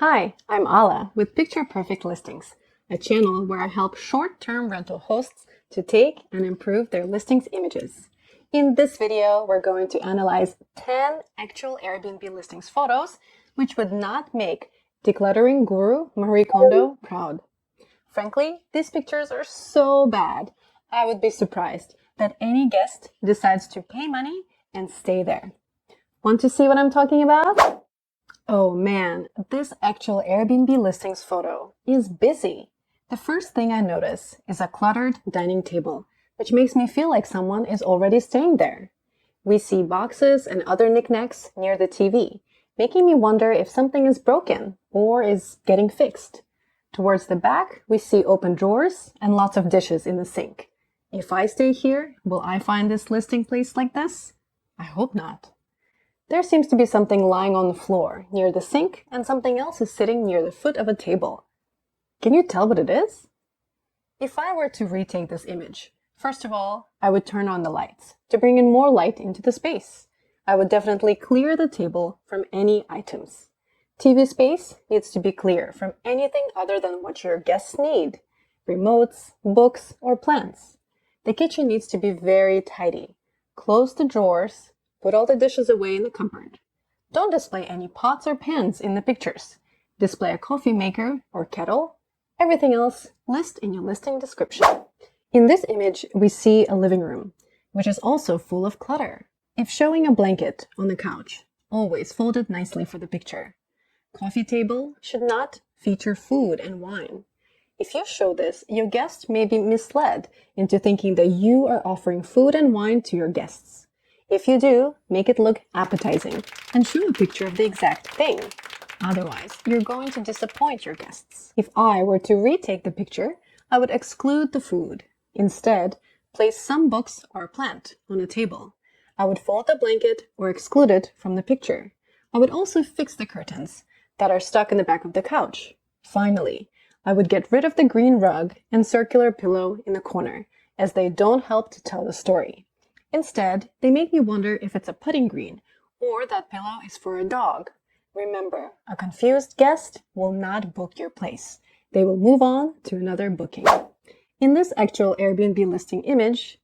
Hi, I'm Alla with Picture Perfect Listings, a channel where I help short-term rental hosts to take and improve their listings images. In this video, we're going to analyze 10 actual Airbnb listings photos, which would not make decluttering guru Marie Kondo proud. Frankly, these pictures are so bad, I would be surprised that any guest decides to pay money and stay there. Want to see what I'm talking about? Oh man, this actual Airbnb listings photo is busy. The first thing I notice is a cluttered dining table, which makes me feel like someone is already staying there. We see boxes and other knickknacks near the TV, making me wonder if something is broken or is getting fixed. Towards the back, we see open drawers and lots of dishes in the sink. If I stay here, will I find this listing place like this? I hope not. There seems to be something lying on the floor near the sink and something else is sitting near the foot of a table. Can you tell what it is? If I were to retake this image, first of all, I would turn on the lights to bring in more light into the space. I would definitely clear the table from any items. TV space needs to be clear from anything other than what your guests need: remotes, books, or plants. The kitchen needs to be very tidy. Close the drawers. Put all the dishes away in the cupboard. Don't display any pots or pans in the pictures. Display a coffee maker or kettle. Everything else list in your listing description. In this image, we see a living room, which is also full of clutter. If showing a blanket on the couch, always fold it nicely for the picture. Coffee table should not feature food and wine. If you show this, your guest may be misled into thinking that you are offering food and wine to your guests. If you do, make it look appetizing and show a picture of the exact thing. Otherwise, you're going to disappoint your guests. If I were to retake the picture, I would exclude the food. Instead, place some books or a plant on a table. I would fold the blanket or exclude it from the picture. I would also fix the curtains that are stuck in the back of the couch. Finally, I would get rid of the green rug and circular pillow in the corner, as they don't help to tell the story. Instead, they make me wonder if it's a putting green or that pillow is for a dog. Remember, a confused guest will not book your place. They will move on to another booking. In this actual Airbnb listing image,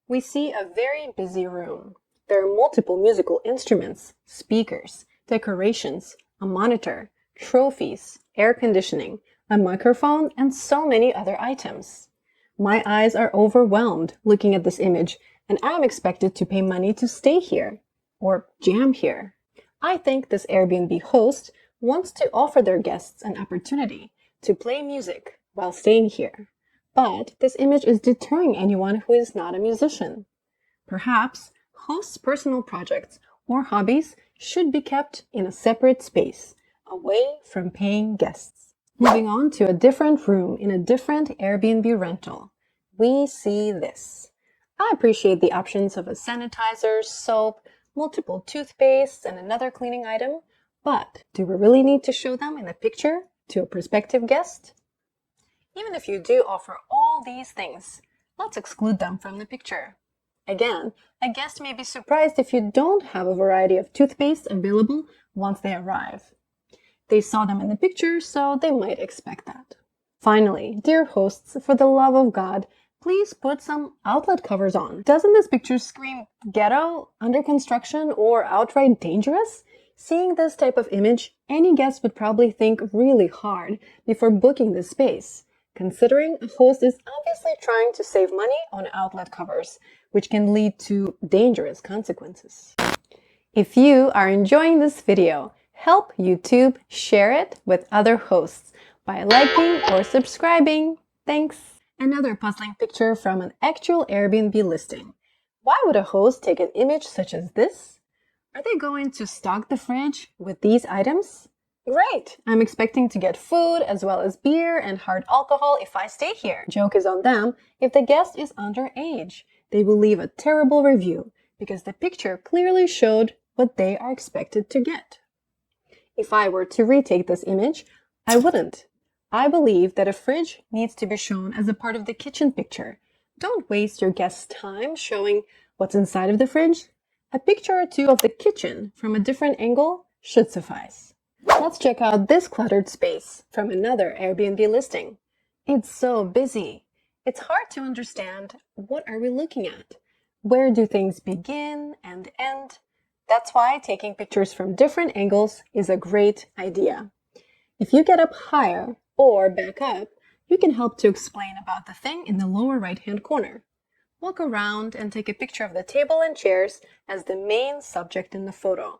we see a very busy room. There are multiple musical instruments, speakers, decorations, a monitor, trophies, air conditioning, a microphone, and so many other items. My eyes are overwhelmed looking at this image, and I'm expected to pay money to stay here or jam here. I think this Airbnb host wants to offer their guests an opportunity to play music while staying here. But this image is deterring anyone who is not a musician. Perhaps hosts' personal projects or hobbies should be kept in a separate space, away from paying guests. Moving on to a different room in a different Airbnb rental, we see this. I appreciate the options of a sanitizer, soap, multiple toothpastes, and another cleaning item, but do we really need to show them in a picture to a prospective guest? Even if you do offer all these things, let's exclude them from the picture. Again, a guest may be surprised if you don't have a variety of toothpaste available once they arrive. They saw them in the picture, so they might expect that. Finally, dear hosts, for the love of God, please put some outlet covers on. Doesn't this picture scream ghetto, under construction, or outright dangerous? Seeing this type of image, any guest would probably think really hard before booking this space, considering a host is obviously trying to save money on outlet covers, which can lead to dangerous consequences. If you are enjoying this video, help YouTube share it with other hosts by liking or subscribing. Thanks! Another puzzling picture from an actual Airbnb listing. Why would a host take an image such as this? Are they going to stock the fridge with these items? Great! I'm expecting to get food as well as beer and hard alcohol if I stay here. Joke is on them if the guest is underage. They will leave a terrible review because the picture clearly showed what they are expected to get. If I were to retake this image, I wouldn't. I believe that a fridge needs to be shown as a part of the kitchen picture. Don't waste your guests' time showing what's inside of the fridge. A picture or two of the kitchen from a different angle should suffice. Let's check out this cluttered space from another Airbnb listing. It's so busy. It's hard to understand what are we looking at. Where do things begin and end? That's why taking pictures from different angles is a great idea. If you get up higher or back up, you can help to explain about the thing in the lower right-hand corner. Walk around and take a picture of the table and chairs as the main subject in the photo.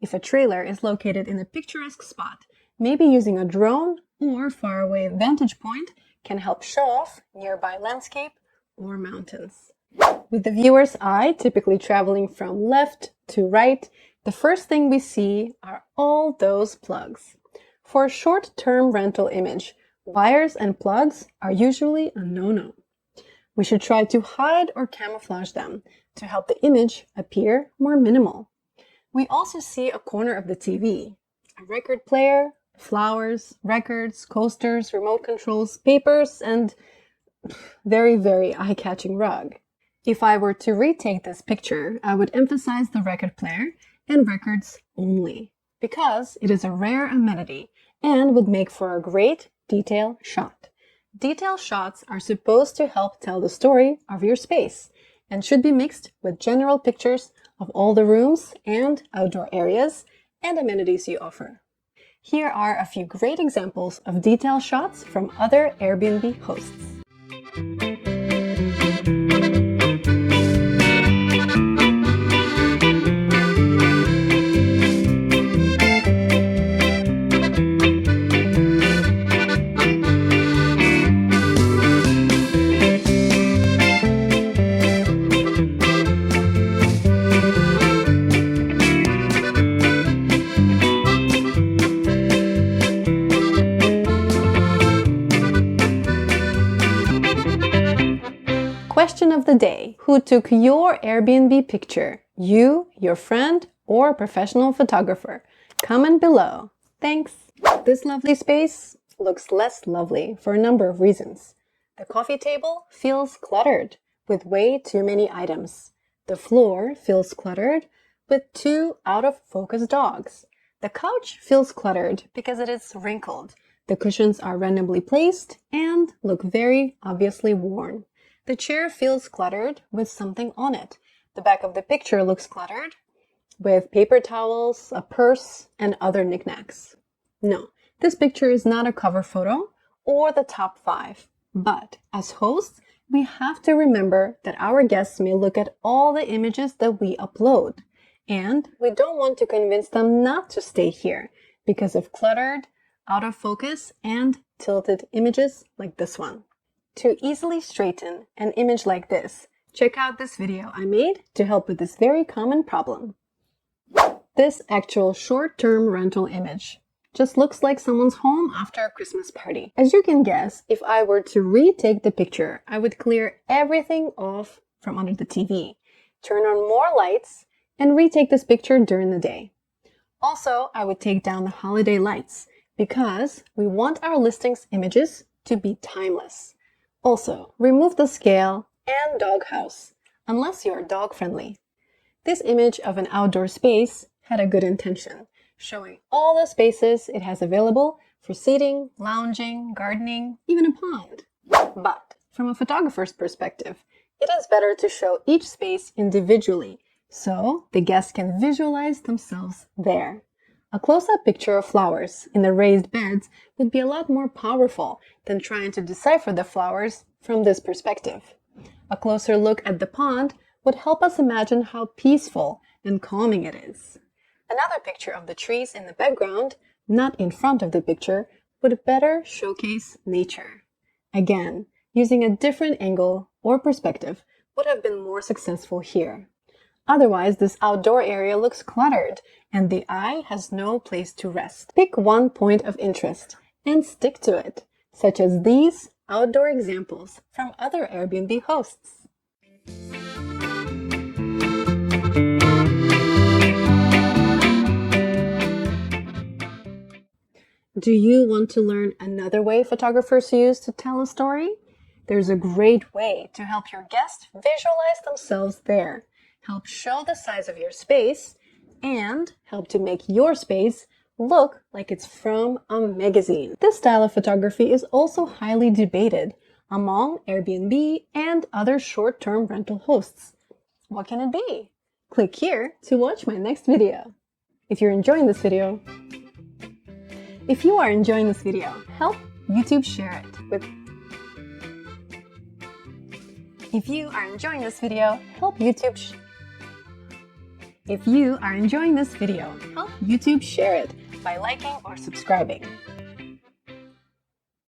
If a trailer is located in a picturesque spot, maybe using a drone or faraway vantage point can help show off nearby landscape or mountains. With the viewer's eye typically traveling from left to right, the first thing we see are all those plugs. For a short-term rental image, wires and plugs are usually a no-no. We should try to hide or camouflage them to help the image appear more minimal. We also see a corner of the TV, a record player, flowers, records, coasters, remote controls, papers, and very, very eye-catching rug. If I were to retake this picture, I would emphasize the record player and records only, because it is a rare amenity and would make for a great detail shot. Detail shots are supposed to help tell the story of your space and should be mixed with general pictures of all the rooms and outdoor areas and amenities you offer. Here are a few great examples of detail shots from other Airbnb hosts. Question of the day. Who took your Airbnb picture? You, your friend, or a professional photographer? Comment below. Thanks. This lovely space looks less lovely for a number of reasons. The coffee table feels cluttered with way too many items. The floor feels cluttered with 2 out-of-focus dogs. The couch feels cluttered because it is wrinkled. The cushions are randomly placed and look very obviously worn. The chair feels cluttered with something on it. The back of the picture looks cluttered with paper towels, a purse, and other knickknacks. No, this picture is not a cover photo or the top 5. But as hosts, we have to remember that our guests may look at all the images that we upload. And we don't want to convince them not to stay here because of cluttered, out of focus, and tilted images like this one. To easily straighten an image like this, check out this video I made to help with this very common problem. This actual short-term rental image just looks like someone's home after a Christmas party. As you can guess, if I were to retake the picture, I would clear everything off from under the TV, turn on more lights, and retake this picture during the day. Also, I would take down the holiday lights because we want our listings images to be timeless. Also, remove the scale and doghouse, unless you're dog-friendly. This image of an outdoor space had a good intention, showing all the spaces it has available for seating, lounging, gardening, even a pond. But from a photographer's perspective, it is better to show each space individually, so the guests can visualize themselves there. A close-up picture of flowers in the raised beds would be a lot more powerful than trying to decipher the flowers from this perspective. A closer look at the pond would help us imagine how peaceful and calming it is. Another picture of the trees in the background, not in front of the picture, would better showcase nature. Again, using a different angle or perspective would have been more successful here. Otherwise, this outdoor area looks cluttered and the eye has no place to rest. Pick one point of interest and stick to it, such as these outdoor examples from other Airbnb hosts. Do you want to learn another way photographers use to tell a story? There's a great way to help your guests visualize themselves there, help show the size of your space, and help to make your space look like it's from a magazine. This style of photography is also highly debated among Airbnb and other short-term rental hosts. What can it be? Click here to watch my next video. If you are enjoying this video, help YouTube share it with help YouTube share it by liking or subscribing.